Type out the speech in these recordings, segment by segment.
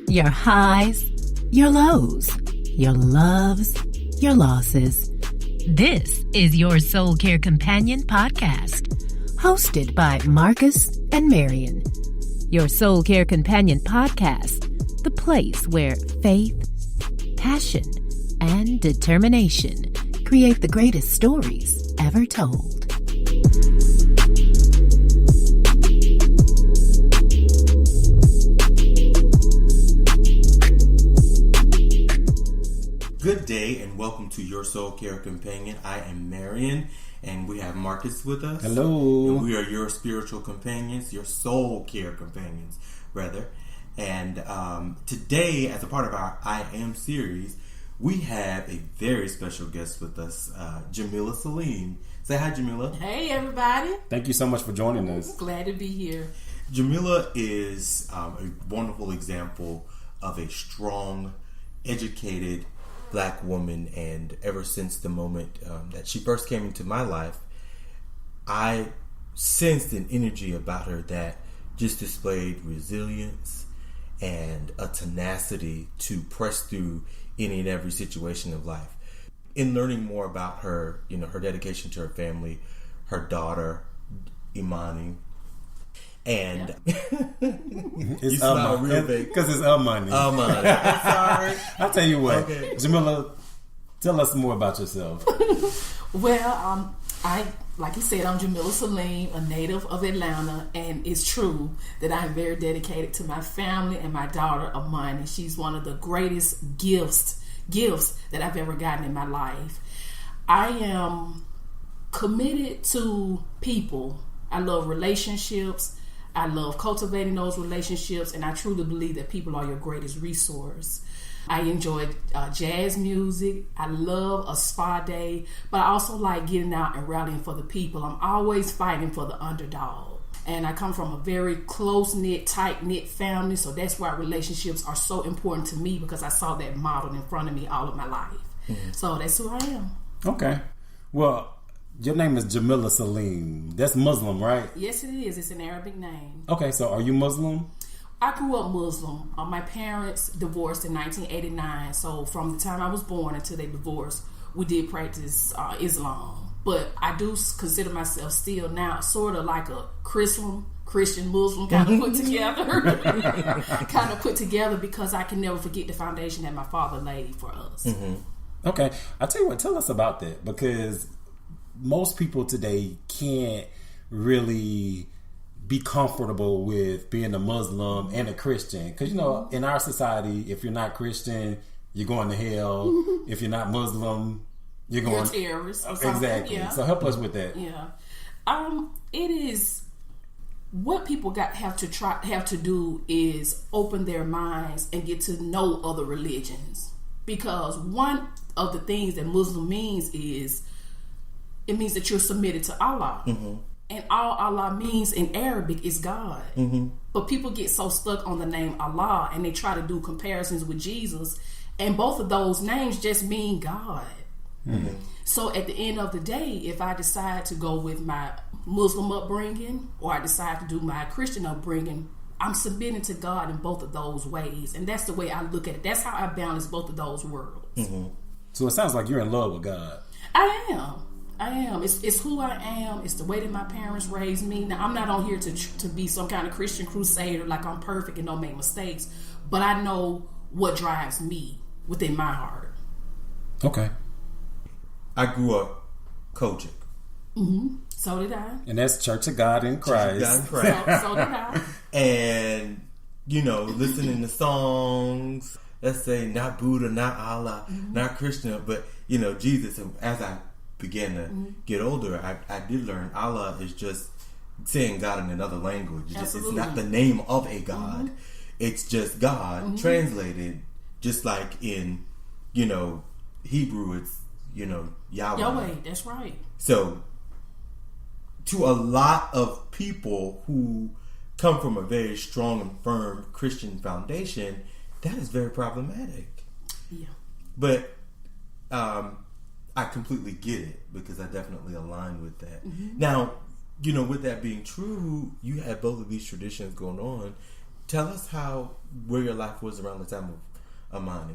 Your highs, your lows, your loves, your losses. This is Your Soul Care Companion podcast, hosted by Marcus and Marion. Your Soul Care Companion podcast, the place where faith, passion, and determination create the greatest stories ever told. Good day and welcome to Your Soul Care Companion. I am Marion and we have Marcus with us. Hello. And we are your spiritual companions, your soul care companions, rather. And today, as a part of our I Am series, we have a very special guest with us, Jameelah Saleem. Say hi, Jameelah. Hey, everybody. Thank you so much for joining us. Glad to be here. Jameelah is a wonderful example of a strong, educated Black woman, and ever since the moment that she first came into my life, I sensed an energy about her that just displayed resilience and a tenacity to press through any and every situation of life. In learning more about her, her dedication to her family, her daughter, Amani, and It's smile real big because it's Amani. Amani. Sorry. I'll tell you what, Okay. Jameelah, tell us more about yourself. Well, like you said, I'm Jameelah Saleem, a native of Atlanta, and it's true that I'm very dedicated to my family and my daughter, Amani. She's one of the greatest gifts that I've ever gotten in my life. I am committed to people. I love relationships. I love cultivating those relationships, and I truly believe that people are your greatest resource. I enjoy jazz music. I love a spa day, but I also like getting out and rallying for the people. I'm always fighting for the underdog. And I come from a very close-knit, tight-knit family, so that's why relationships are so important to me, because I saw that modeled in front of me all of my life. Mm-hmm. So that's who I am. Okay. Well, your name is Jameelah Saleem. That's Muslim, right? Yes, it is. It's an Arabic name. Okay, so are you Muslim? I grew up Muslim. My parents divorced in 1989. So from the time I was born until they divorced, we did practice Islam. But I do consider myself still now sort of like a Christlim, Christian Muslim kind of put together. Because I can never forget the foundation that my father laid for us. Mm-hmm. Okay. I'll tell you what, tell us about that, because most people today can't really be comfortable with being a Muslim and a Christian. Because, in our society, if you're not Christian, you're going to hell. If you're not Muslim, you're going to terrorist or something. Exactly. Yeah. So help us with that. Yeah. It is what people have to do is open their minds and get to know other religions. Because one of the things that Muslim means is it means that you're submitted to Allah. Mm-hmm. And all Allah means in Arabic is God. Mm-hmm. But people get so stuck on the name Allah and they try to do comparisons with Jesus. And both of those names just mean God. Mm-hmm. So at the end of the day, if I decide to go with my Muslim upbringing or I decide to do my Christian upbringing, I'm submitting to God in both of those ways. And that's the way I look at it. That's how I balance both of those worlds. Mm-hmm. So it sounds like you're in love with God. I am. It's who I am. It's the way that my parents raised me. Now, I'm not on here to be some kind of Christian crusader, like I'm perfect and don't make mistakes. But I know what drives me within my heart. Okay. I grew up Kojic. Mm-hmm. So did I. And that's Church of God in Christ. So did I. And, listening to songs, let's say not Buddha, not Allah, mm-hmm. not Krishna, but, Jesus. And as I began to mm-hmm. get older, I did learn Allah is just saying God in another language. It's not the name of a God. Mm-hmm. It's just God mm-hmm. translated, just like in, Hebrew, it's, Yahweh. That's right. So, to a lot of people who come from a very strong and firm Christian foundation, that is very problematic. Yeah. But I completely get it, because I definitely align with that. Mm-hmm. Now, with that being true, you have both of these traditions going on. Tell us where your life was around the time of Amani.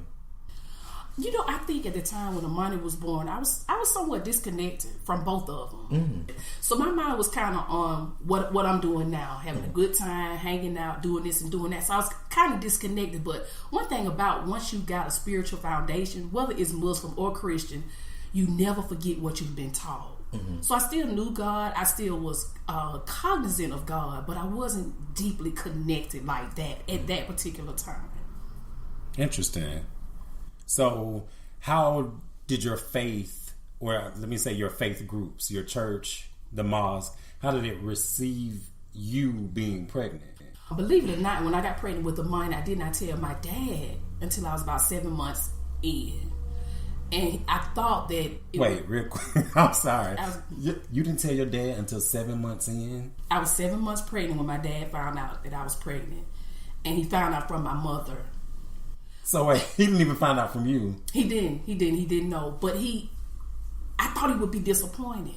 I think at the time when Amani was born, I was somewhat disconnected from both of them. So my mind was kind of on what I'm doing now, having a good time, hanging out, doing this and doing that. So I was kind of disconnected. But one thing about once you got a spiritual foundation, whether it's Muslim or Christian, you never forget what you've been taught. So I still knew God. I still was cognizant of God, but I wasn't deeply connected like that at that particular time. Interesting. So how did your faith, or let me say your faith groups, your church, the mosque, how did it receive you being pregnant? Believe it or not, when I got pregnant with Amani, I did not tell my dad until I was about 7 months in. And I thought that... Wait, real quick. I'm sorry. You didn't tell your dad until 7 months in? I was 7 months pregnant when my dad found out that I was pregnant. And he found out from my mother. So wait, he didn't even find out from you? He didn't know. But I thought he would be disappointed.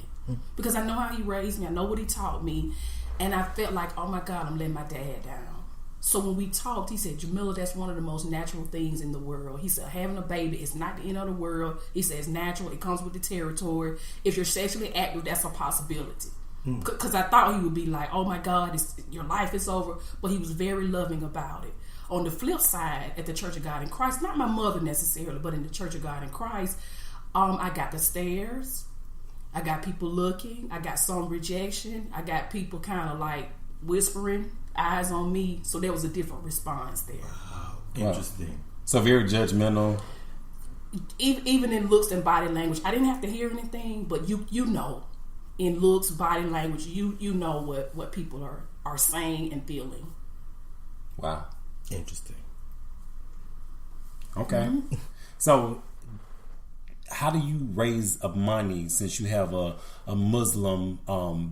Because I know how he raised me. I know what he taught me. And I felt like, oh my God, I'm letting my dad down. So when we talked, he said, Jameelah, that's one of the most natural things in the world. He said, having a baby is not the end of the world. He said, it's natural. It comes with the territory. If you're sexually active, that's a possibility. Because I thought he would be like, oh my God, your life is over. But he was very loving about it. On the flip side, at the Church of God in Christ, not my mother necessarily, but in the Church of God in Christ, I got the stares. I got people looking. I got some rejection. I got people kind of like whispering, eyes on me. So there was a different response there. Wow, interesting. Wow. So very judgmental. Even in looks and body language, I didn't have to hear anything, but you know, in looks, body language, you know what people are saying and feeling. Wow. Interesting. Okay. So how do you raise Amani since you have a Muslim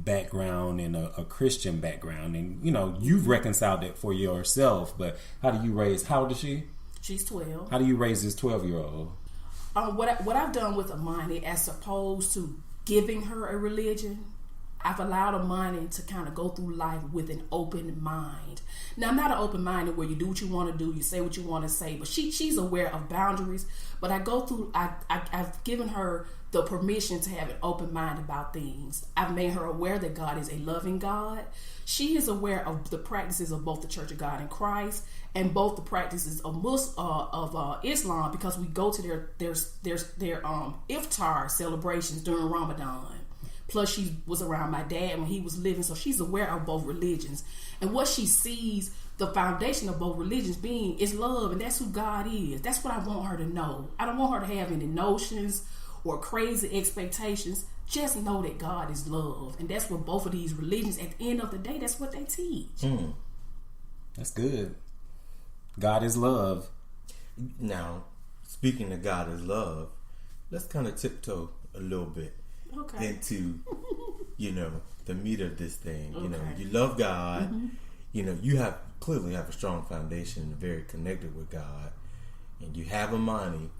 background and a Christian background, and you've reconciled it for yourself, but how do you raise, how old is she? She's 12. How do you raise this 12-year-old? What I've done with Amani, as opposed to giving her a religion, I've allowed Amani to kind of go through life with an open mind. Now, I'm not an open minded where you do what you want to do, you say what you want to say, but she's aware of boundaries. But I've given her the permission to have an open mind about things. I've made her aware that God is a loving God. She is aware of the practices of both the Church of God in Christ and both the practices of Islam, because we go to their iftar celebrations during Ramadan. Plus, she was around my dad when he was living, so she's aware of both religions. And what she sees, the foundation of both religions being, is love, and that's who God is. That's what I want her to know. I don't want her to have any notions or crazy expectations. Just know that God is love, and that's what both of these religions, at the end of the day, that's what they teach. That's good. God is love. Now, speaking of God is love, let's kind of tiptoe a little bit into, the meat of this thing. Okay. You love God. You clearly have a strong foundation, very connected with God, and you have Amani,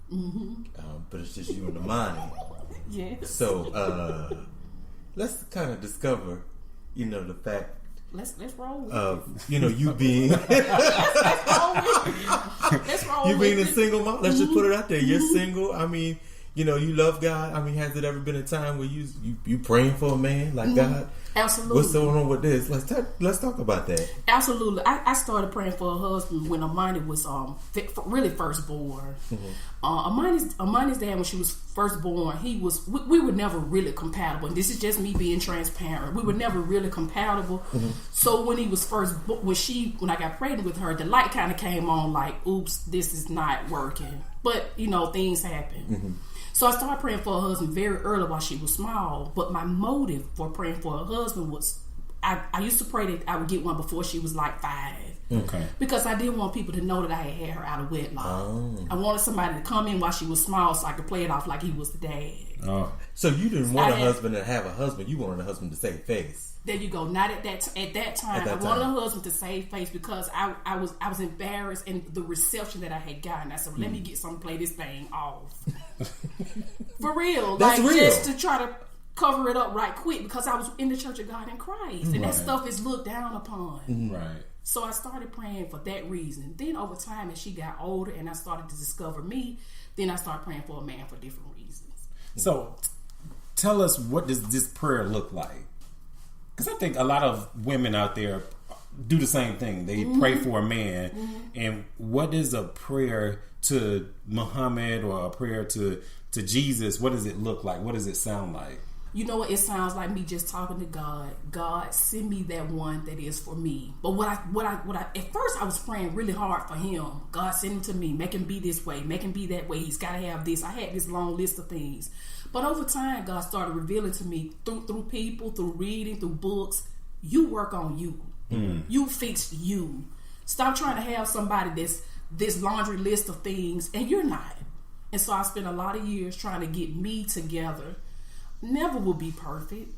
but it's just you and Amani. Yes. So let's kind of discover, the fact. Let's roll with you being let's roll you being with a single mom. Let's just put it out there. You're single. I mean, you love God. I mean, has it ever been a time where you praying for a man like God? Absolutely. What's going on with this? Let's talk about that. Absolutely. I started praying for a husband when Amani was really first born. Amani's dad, when she was first born, we were never really compatible. And this is just me being transparent. We were never really compatible. So when he was when I got pregnant with her, the light kind of came on like, oops, this is not working. But things happen. So I started praying for a husband very early while she was small. But my motive for praying for a husband was, I used to pray that I would get one before she was like 5. Okay. Because I didn't want people to know that I had her out of wedlock. Oh. I wanted somebody to come in while she was small so I could play it off like he was the dad. Oh. So you didn't want a husband to have a husband. You wanted a husband to save face. There you go. Not at that time. I wanted a husband to save face because I was embarrassed in the reception that I had gotten. I said, let me get some play this thing off. For real. That's real. Just to try to cover it up right quick because I was in the Church of God in Christ. And that stuff is looked down upon. Right. So I started praying for that reason. Then over time, as she got older and I started to discover me, then I started praying for a man for different reasons. So tell us, what does this prayer look like? Because I think a lot of women out there do the same thing. They pray for a man. And what is a prayer to Muhammad or a prayer to Jesus? What does it look like? What does it sound like? You know what? It sounds like me just talking to God. God, send me that one that is for me. But what I at first I was praying really hard for him. God, send him to me. Make him be this way. Make him be that way. He's got to have this. I had this long list of things. But over time, God started revealing to me through people, through reading, through books. You work on you. You fix you. Stop trying to have somebody that's this laundry list of things, and you're not. And so I spent a lot of years trying to get me together. Never will be perfect,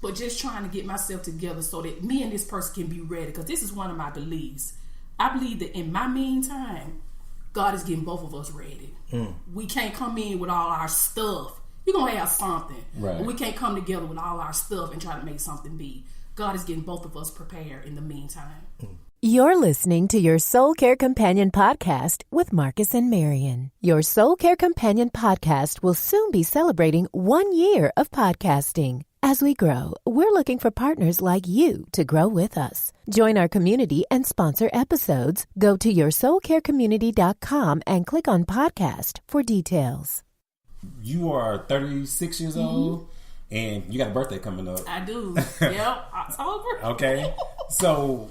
but just trying to get myself together so that me and this person can be ready. Because this is one of my beliefs. I believe that in my meantime, God is getting both of us ready. We can't come in with all our stuff. You're going to have something. Right. But we can't come together with all our stuff and try to make something be. God is getting both of us prepared in the meantime. You're listening to Your Soul Care Companion podcast with Marcus and Marion. Your Soul Care Companion podcast will soon be celebrating 1 year of podcasting. As we grow, we're looking for partners like you to grow with us. Join our community and sponsor episodes. Go to YourSoulCareCommunity.com and click on podcast for details. You are 36 years old and you got a birthday coming up. I do. Yep, October. Okay. So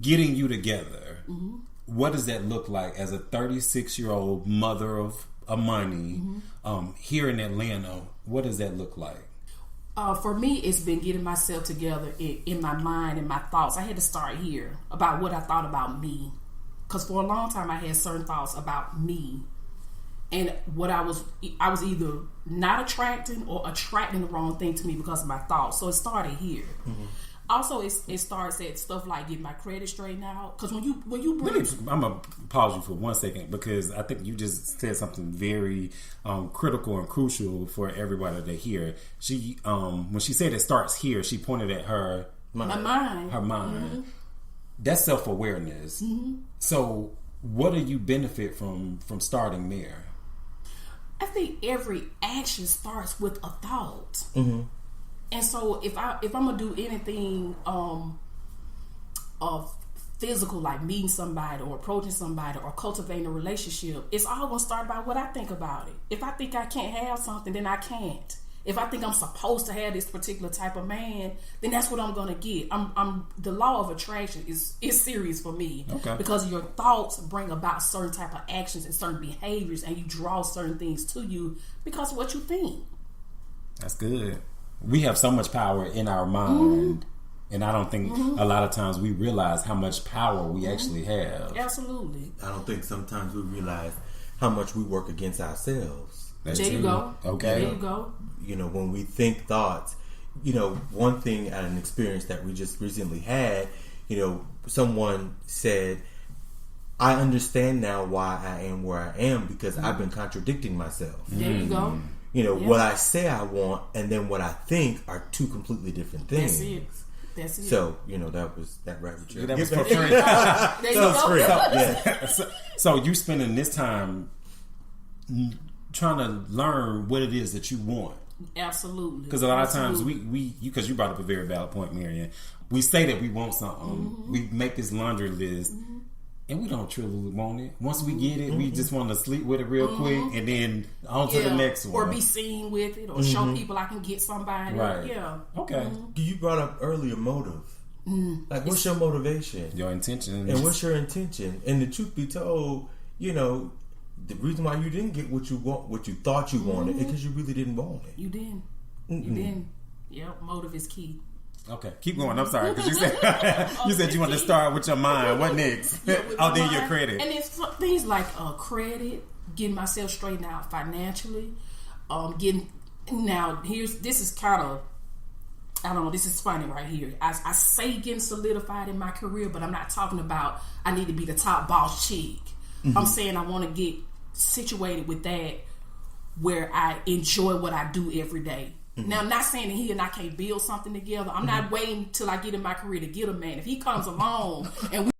getting you together, what does that look like as a 36-year-old mother of Amani here in Atlanta? What does that look like? For me, it's been getting myself together in my mind and my thoughts. I had to start here about what I thought about me. Because for a long time, I had certain thoughts about me. And what I was either not attracting or attracting the wrong thing to me because of my thoughts. So it started here. Also, it starts at stuff like getting my credit straightened out. Because when you bring... I'm going to pause you for 1 second because I think you just said something very critical and crucial for everybody to hear. She, when she said it starts here, she pointed at her mind. Her mind. That's self-awareness. So what do you benefit from starting there? I think every action starts with a thought. And so if I'm gonna do anything of physical, like meeting somebody or approaching somebody or cultivating a relationship, it's all gonna start by what I think about it. If I think I can't have something, then I can't. If I think I'm supposed to have this particular type of man, then that's what I'm gonna get. I'm the law of attraction is serious for me. Okay. Because your thoughts bring about certain type of actions and certain behaviors, and you draw certain things to you because of what you think. That's good. We have so much power in our mind, and I don't think a lot of times we realize how much power we actually have. Absolutely. I don't think sometimes we realize how much we work against ourselves. That's there true. You go. Okay. There you go. You know, when we think thoughts, you know, one thing at an experience that we just recently had, you know, someone said, I understand now why I am where I am because I've been contradicting myself. There you go. You know, what I say I want and then what I think are two completely different things. That's it. So, you know, that rabbit trail. That was for free. There you go. So you spending this time trying to learn what it is that you want. Absolutely. Because a lot of times because you brought up a very valid point, Marion. We say that we want something. We make this laundry list. And we don't truly want it. Once we get it, we just want to sleep with it real quick and then on to the next one. Or be seen with it or show people I can get somebody. Right. Yeah. Okay. You brought up earlier motive. Like, what's your motivation? Your intention. And what's your intention? And the truth be told, you know, the reason why you didn't get what you want, what you thought you wanted, is because you really didn't want it. You didn't. You didn't. Yep. Motive is key. Okay, keep going. I'm sorry because you said you wanted to start with your mind. What next? Then your credit. And it's things like credit, getting myself straightened out financially, this is kind of, I don't know, this is funny right here. I say getting solidified in my career, but I'm not talking about I need to be the top boss chick. I'm saying I want to get situated with that where I enjoy what I do every day. Now, I'm not saying that he and I can't build something together. I'm not waiting till I get in my career to get a man. If he comes along and